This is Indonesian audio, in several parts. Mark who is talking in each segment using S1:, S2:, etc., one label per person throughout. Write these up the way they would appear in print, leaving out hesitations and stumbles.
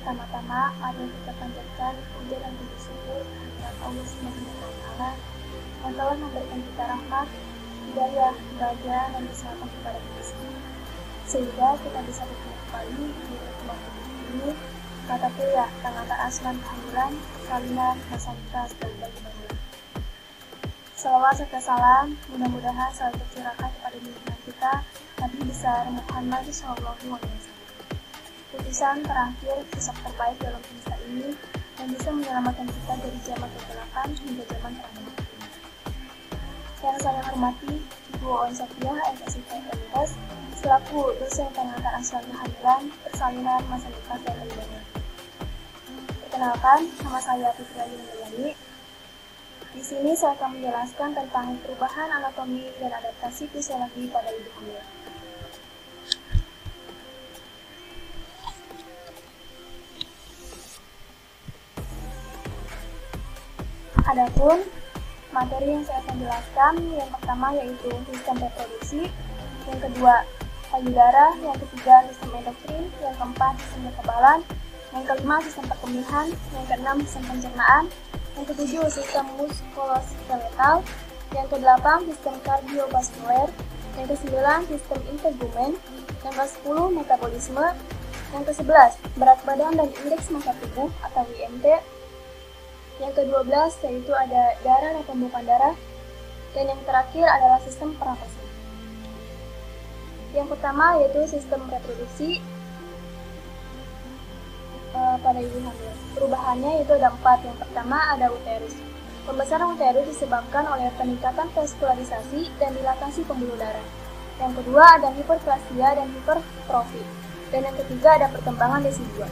S1: Pertama-tama, mari kita panjatkan puja dan puji syukur kehadirat Allah Subhanahu wa Ta'ala yang telah memberikan kita rahmat, hidayah, bahagia, dan kesehatan kepada kita semua, sehingga kita bisa bertemu kembali di rumah ini. Kata kuliah, tanggal asman kehamilan, salinan, masalikas, dan bagaimana. Salawat serta salam, mudah-mudahan selalu tercurahkan kepada junjungan kita, Nabi besar Muhammad SAW. Putusan terakhir, sosok terbaik dalam semesta ini yang bisa menyelamatkan kita dari zaman kegelapan hingga zaman terang. Yang saya hormati, Ibu Oon Sofia, MSIP MTS, selaku dosen pengantar asal kehamilan, persalinan, masa nikah, dan lainnya. Perkenalkan, nama saya Fitri Ayuni. Di sini saya akan menjelaskan tentang perubahan anatomi dan adaptasi fisiologi pada ibu hamil. Adapun materi yang saya akan jelaskan, yang pertama yaitu sistem reproduksi, yang kedua payudara, yang ketiga sistem endokrin, yang keempat sistem kekebalan, yang kelima sistem perkembangan, yang keenam sistem pencernaan, yang ketujuh sistem muskuloskeletal, yang kedelapan sistem kardiovaskuler, yang kesembilan sistem integumen, yang kesepuluh metabolisme, yang kesebelas berat badan dan indeks massa tubuh atau IMT, yang ke-12 yaitu ada darah dan pembukaan darah, dan yang terakhir adalah sistem pernapasan. Yang pertama yaitu sistem reproduksi pada ibu hamil. Perubahannya itu ada 4. Yang pertama ada uterus. Pembesaran uterus disebabkan oleh peningkatan vaskularisasi dan dilatasi pembuluh darah. Yang kedua ada hiperplasia dan hipertrofi. Dan yang ketiga ada perkembangan desidua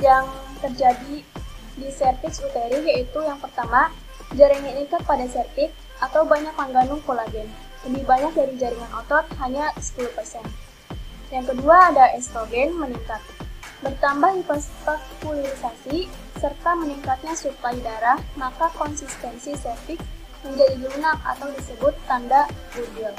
S1: yang terjadi di serviks uteri, yaitu yang pertama, jaringan ikat pada serviks atau banyak mengandung kolagen, lebih banyak dari jaringan otot, hanya 10%. Yang kedua ada estrogen meningkat, bertambah hipervaskularisasi serta meningkatnya suplai darah, maka konsistensi serviks menjadi lunak atau disebut tanda Woodwell.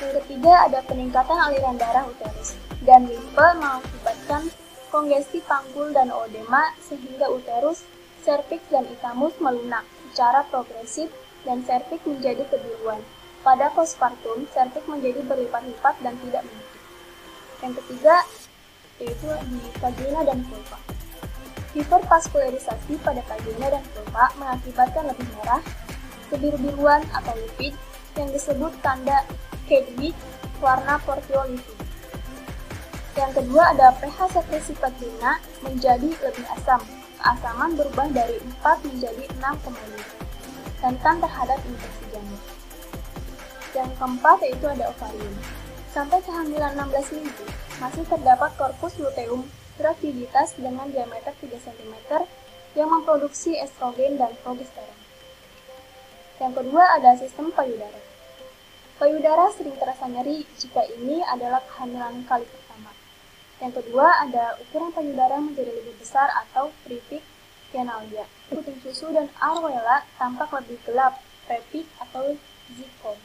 S1: Yang ketiga ada peningkatan aliran darah uterus, dan limfe mengakibatkan kongesti panggul dan oedema sehingga uterus, serviks dan itamus melunak secara progresif dan serviks menjadi kebiruan. Pada postpartum, serviks menjadi berlipat-lipat dan tidak menutup. Yang ketiga yaitu di vagina dan vulva. Hipervaskularisasi pada vagina dan vulva mengakibatkan lebih merah, kebiru-biruan atau lipid yang disebut tanda Kedwig, warna portio-lipid. Yang kedua ada pH sekresi vagina menjadi lebih asam. Keasaman berubah dari 4 menjadi 6,5. Rentan terhadap infeksi jamur. Yang keempat yaitu ada ovarium. Sampai kehamilan 16 minggu, masih terdapat korpus luteum graviditas dengan diameter 3 cm yang memproduksi estrogen dan progesteron. Yang kedua ada sistem payudara. Payudara sering terasa nyeri jika ini adalah kehamilan kali pertama. Yang kedua ada ukuran payudara menjadi lebih besar atau privikianalia. Puting susu dan areola tampak lebih gelap, prepik atau zikon.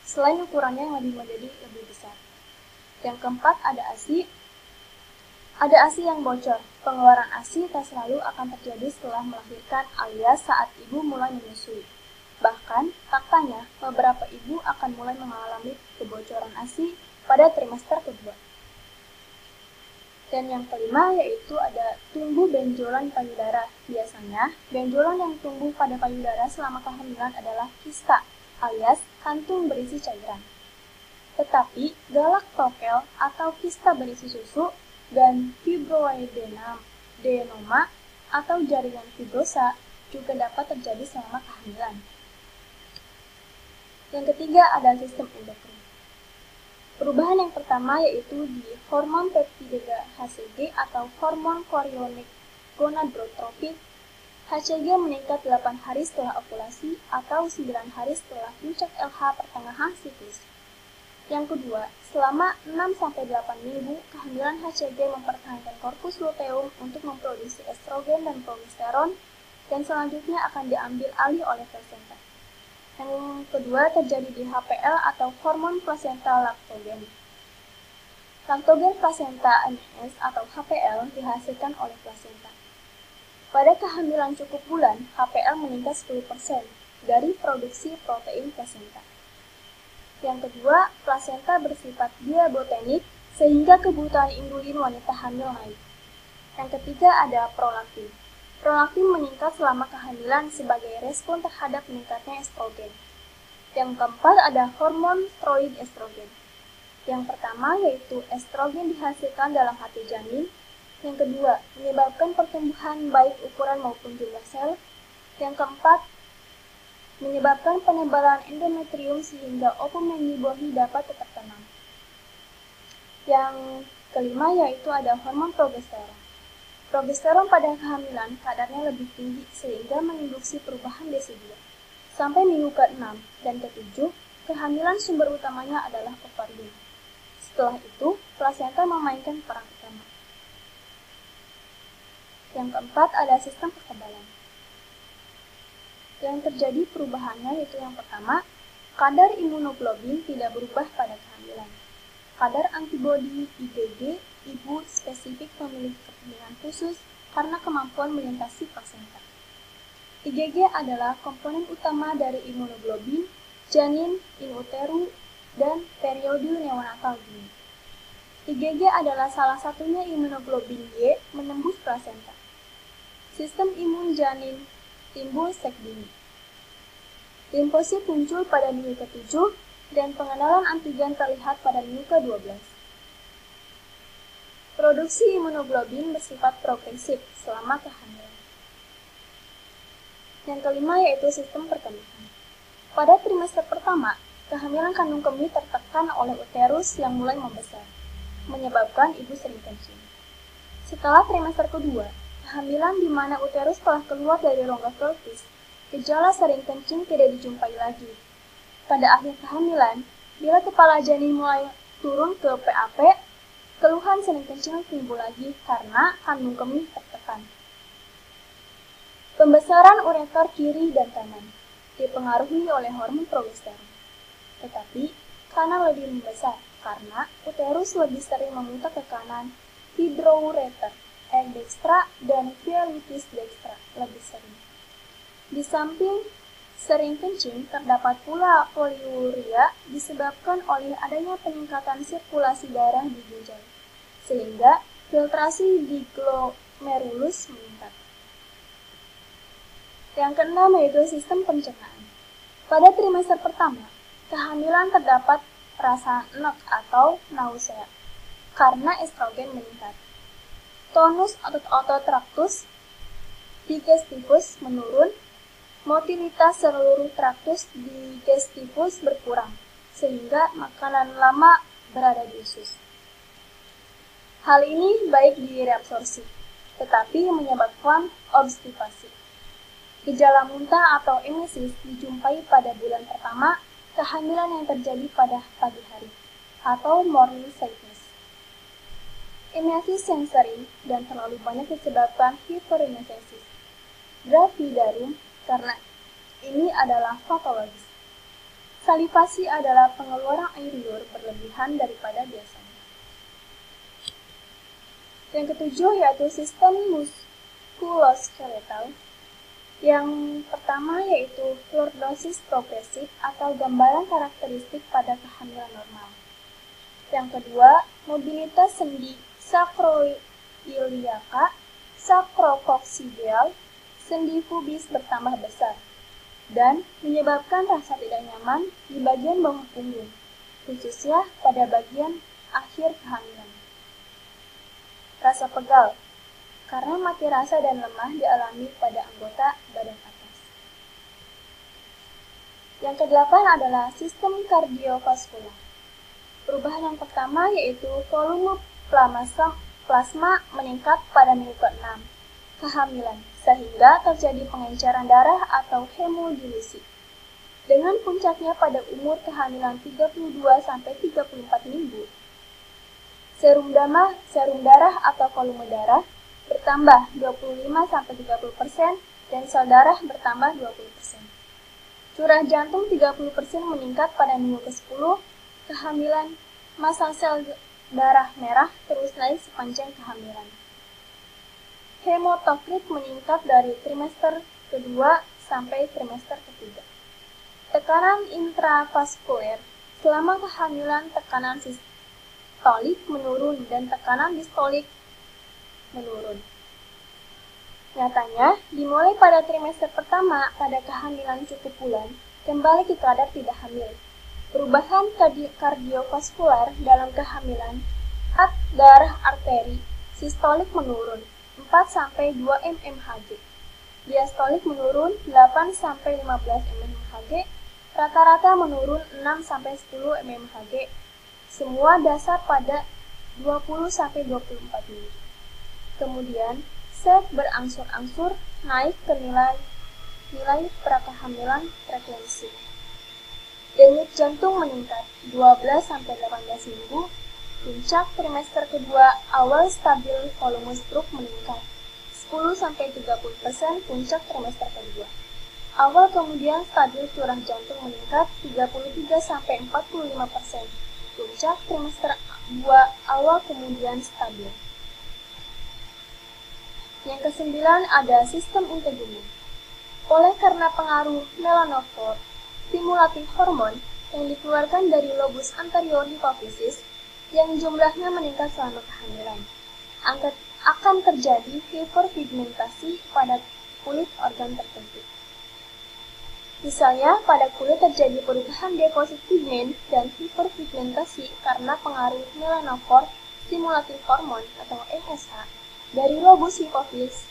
S1: Selain ukurannya yang menjadi lebih besar. Yang keempat ada ASI. Ada ASI yang bocor. Pengeluaran ASI tak selalu akan terjadi setelah melahirkan alias saat ibu mulai menyusui. Bahkan, faktanya, beberapa ibu akan mulai mengalami kebocoran ASI pada trimester kedua. Dan yang kelima yaitu ada tumbuh benjolan payudara. Biasanya, benjolan yang tumbuh pada payudara selama kehamilan adalah kista, alias kantung berisi cairan. Tetapi, galaktokel atau kista berisi susu dan fibroadenoma atau jaringan fibrosa juga dapat terjadi selama kehamilan. Yang ketiga ada sistem endokrin. Perubahan yang pertama yaitu di hormon peptida HCG atau hormon chorionic gonadotropin. HCG meningkat 8 hari setelah ovulasi atau 9 hari setelah puncak LH pertengahan siklus. Yang kedua, selama 6-8 minggu, kehamilan HCG mempertahankan korpus luteum untuk memproduksi estrogen dan progesteron, dan selanjutnya akan diambil alih oleh plasenta. Yang kedua terjadi di HPL atau hormon plasental laktogen. Laktogen plasenta NS atau HPL dihasilkan oleh plasenta. Pada kehamilan cukup bulan, HPL meningkat 10% dari produksi protein plasenta. Yang kedua, plasenta bersifat diabotenik sehingga kebutuhan insulin wanita hamil naik. Yang ketiga ada prolaktin. Prolaktin meningkat selama kehamilan sebagai respon terhadap meningkatnya estrogen. Yang keempat ada hormon steroid estrogen. Yang pertama yaitu estrogen dihasilkan dalam hati janin. Yang kedua, menyebabkan pertumbuhan baik ukuran maupun jumlah sel. Yang keempat, menyebabkan penebalan endometrium sehingga ovum yang di bawah dapat tetap tenang. Yang kelima yaitu ada hormon progesteron. Progesteron pada kehamilan kadarnya lebih tinggi sehingga menginduksi perubahan DESI2 sampai minggu ke-6 dan ke-7, kehamilan sumber utamanya adalah ovarium. Setelah itu, plasenta memainkan peran utama. Yang keempat ada sistem kekebalan. Yang terjadi perubahannya yaitu yang pertama, kadar imunoglobin tidak berubah pada kehamilan. Kadar antibodi IgG ibu spesifik memiliki kepentingan khusus karena kemampuan melintasi plasenta. IgG adalah komponen utama dari imunoglobin, janin, in utero, dan periode neonatal dini. IgG adalah salah satunya imunoglobin Y menembus plasenta. Sistem imun janin timbul sek dini. Limfosit muncul pada minggu ke-7 dan pengenalan antigen terlihat pada minggu ke-12. Produksi imunoglobin bersifat progresif selama kehamilan. Yang kelima yaitu sistem perkembangan. Pada trimester pertama, kehamilan kandung kemih tertekan oleh uterus yang mulai membesar, menyebabkan ibu sering kencing. Setelah trimester kedua, kehamilan di mana uterus telah keluar dari rongga pelvis, gejala sering kencing tidak dijumpai lagi. Pada akhir kehamilan, bila kepala janin mulai turun ke PAP, keluhan sering kencing timbul lagi karena kandung kemih tertekan. Pembesaran ureter kiri dan kanan dipengaruhi oleh hormon progesteron. Tetapi, kanan lebih membesar karena uterus lebih sering memutar ke kanan, hidroureter, dextra, dan veolitis dextra lebih sering. Di samping sering kencing, terdapat pula poliuria disebabkan oleh adanya peningkatan sirkulasi darah di ginjal, sehingga filtrasi di glomerulus meningkat. Yang keenam yaitu sistem pencernaan. Pada trimester pertama, kehamilan terdapat rasa enek atau nausea karena estrogen meningkat. Tonus otot-otot traktus digestivus menurun. Motilitas seluruh traktus digestivus berkurang, sehingga makanan lama berada di usus. Hal ini baik di reabsorpsi, tetapi menyebabkan obstipasi. Gejala muntah atau emesis dijumpai pada bulan pertama kehamilan yang terjadi pada pagi hari, atau morning sickness. Emesis yang sering dan terlalu banyak disebabkan hiperemesis. Gravidarum karena ini adalah patologis. Salivasi adalah pengeluaran air liur berlebihan daripada biasanya. Yang ketujuh yaitu sistem muskuloskeletal. Yang pertama yaitu lordosis progresif atau gambaran karakteristik pada kehamilan normal. Yang kedua, mobilitas sendi sakroiliaka, sakrokoksidial, sendi pubis bertambah besar, dan menyebabkan rasa tidak nyaman di bagian bawah punggung, khususnya pada bagian akhir kehamilan. Rasa pegal, karena mati rasa dan lemah dialami pada anggota badan atas. Yang kedelapan adalah sistem kardiovaskular. Perubahan yang pertama yaitu volume plasma meningkat pada minggu ke-6 kehamilan, sehingga terjadi pengenceran darah atau hemodialisi. Dengan puncaknya pada umur kehamilan 32-34 minggu, serum darah atau volume darah bertambah 25-30% dan sel darah bertambah 20%. Curah jantung 30% meningkat pada minggu ke-10 kehamilan, massa sel darah merah terus naik sepanjang kehamilan. Hematokrit meningkat dari trimester kedua sampai trimester ketiga. Tekanan intravaskuler selama kehamilan, tekanan sistolik menurun dan tekanan distolik menurun. Nyatanya, dimulai pada trimester pertama pada kehamilan cukup bulan, kembali ke kadar tidak hamil. Perubahan kardiovaskular dalam kehamilan, darah arteri, sistolik menurun 4-2 mmHg, diastolik menurun 8-15 mmHg, rata-rata menurun 6-10 mmHg, semua dasar pada 20-24 minggu. Kemudian, sel berangsur-angsur naik ke nilai prakehamilan frekuensi. Denyut jantung meningkat 12-18 minggu, puncak trimester kedua awal stabil, volume stroke meningkat 10-30%, puncak trimester kedua. Awal kemudian stabil, curah jantung meningkat 33-45%, puncak trimester 2 awal kemudian stabil. Yang kesembilan ada sistem integumen. Oleh karena pengaruh melanophor, stimulatif hormon yang dikeluarkan dari lobus anterior hipofisis yang jumlahnya meningkat selama kehamilan, akan terjadi hiperpigmentasi pada kulit organ tertentu. Misalnya, pada kulit terjadi perubahan deposit pigmen dan hiperpigmentasi karena pengaruh melanophor stimulatif hormon atau MSH dari lobus hipofis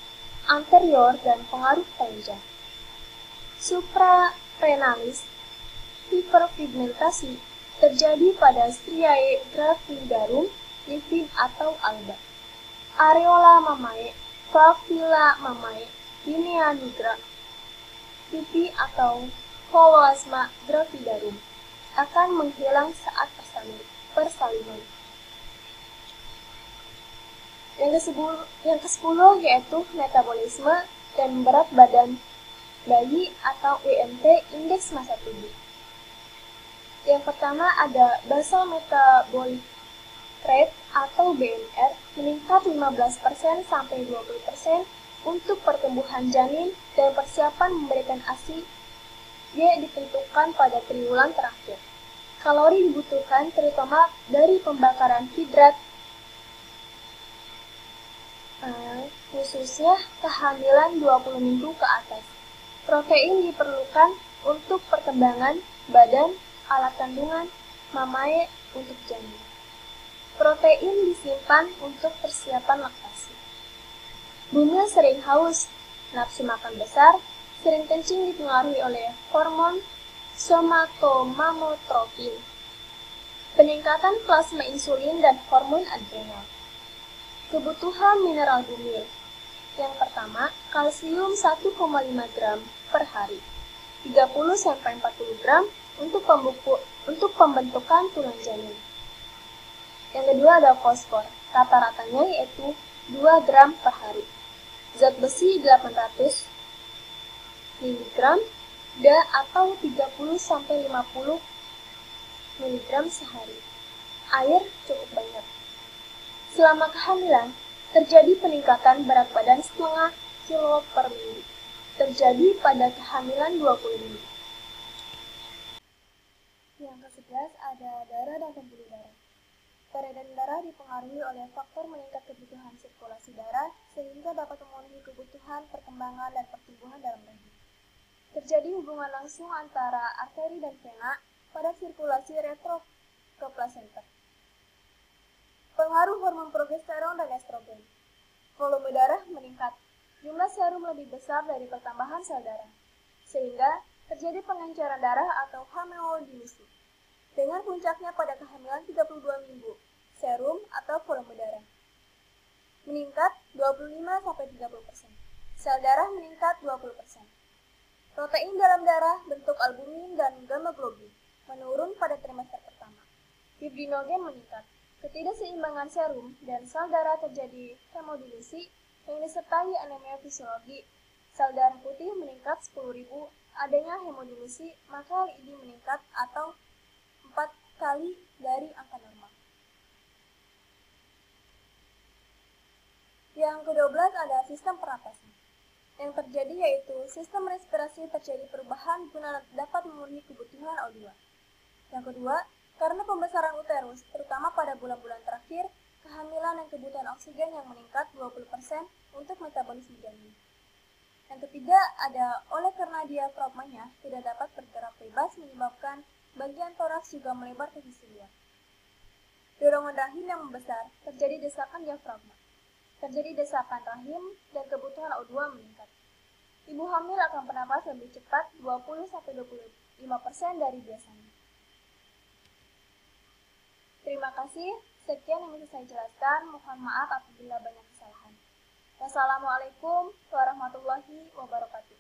S1: anterior dan pengaruh kelenjar. Suprarenalis hiperpigmentasi terjadi pada striae gravidarum, lipid atau alba, areola mamae, papilla mamae, linea nigra, pipi atau chloasma gravidarum akan menghilang saat persalinan. Yang ke-10 yaitu metabolisme dan berat badan bayi atau IMT, indeks massa tubuh. Yang pertama ada basal metabolic rate atau BMR meningkat 15% sampai 20% untuk pertumbuhan janin dan persiapan memberikan ASI. Dia ditentukan pada triwulan terakhir. Kalori dibutuhkan terutama dari pembakaran hidrat, khususnya kehamilan 20 minggu ke atas. Protein diperlukan untuk perkembangan badan, alat kandungan, mamae untuk janin. Protein disimpan untuk persiapan laktasi. Bunda sering haus, nafsu makan besar, sering kencing dipengaruhi oleh hormon somatomamotropin, peningkatan plasma insulin dan hormon adrenal. Kebutuhan mineral bumi. Yang pertama, kalsium 1,5 gram per hari, 30-40 gram untuk pembentukan tulang janin. Yang kedua ada fosfor, rata-ratanya yaitu 2 gram per hari. Zat besi 800 mg atau 30-50 mg sehari. Air cukup banyak. Selama kehamilan, terjadi peningkatan berat badan setengah kilo per minggu. Terjadi pada kehamilan 20 minggu. Yang ke-11 ada darah dan pembuluh darah. Peredaran darah dipengaruhi oleh faktor meningkat kebutuhan sirkulasi darah sehingga dapat memenuhi kebutuhan perkembangan dan pertumbuhan dalam rahim. Terjadi hubungan langsung antara arteri dan vena pada sirkulasi retro ke plasenta. Pengaruh hormon progesteron dan estrogen. Volume darah meningkat. Jumlah serum lebih besar dari pertambahan sel darah, sehingga terjadi pengenceran darah atau hemodilusi. Dengan puncaknya pada kehamilan 32 minggu, serum atau volume darah meningkat 25-30%. Sel darah meningkat 20%. Protein dalam darah bentuk albumin dan gamma globin menurun pada trimester pertama. Fibrinogen meningkat. Ketidakseimbangan serum dan sel darah terjadi hemodilusi yang disertai anemia fisiologi. Sel darah putih meningkat 10.000, adanya hemodilusi maka lipid meningkat atau 4 kali dari angka normal. Yang ke-12 ada sistem pernapasan. Yang terjadi yaitu sistem respirasi terjadi perubahan guna dapat memenuhi kebutuhan O2. Yang kedua, karena pembesaran uterus, terutama pada bulan-bulan terakhir, kehamilan dan kebutuhan oksigen yang meningkat 20% untuk metabolisme janin. Yang ketiga, ada oleh karena diafragmanya tidak dapat bergerak bebas menyebabkan bagian toraks juga melebar ke sisi luar. Dorongan rahim yang membesar, terjadi desakan diafragma. Terjadi desakan rahim dan kebutuhan O2 meningkat. Ibu hamil akan bernapas lebih cepat 20-25% dari biasanya. Terima kasih, sekian yang bisa saya jelaskan. Mohon maaf apabila banyak kesalahan. Wassalamualaikum warahmatullahi wabarakatuh.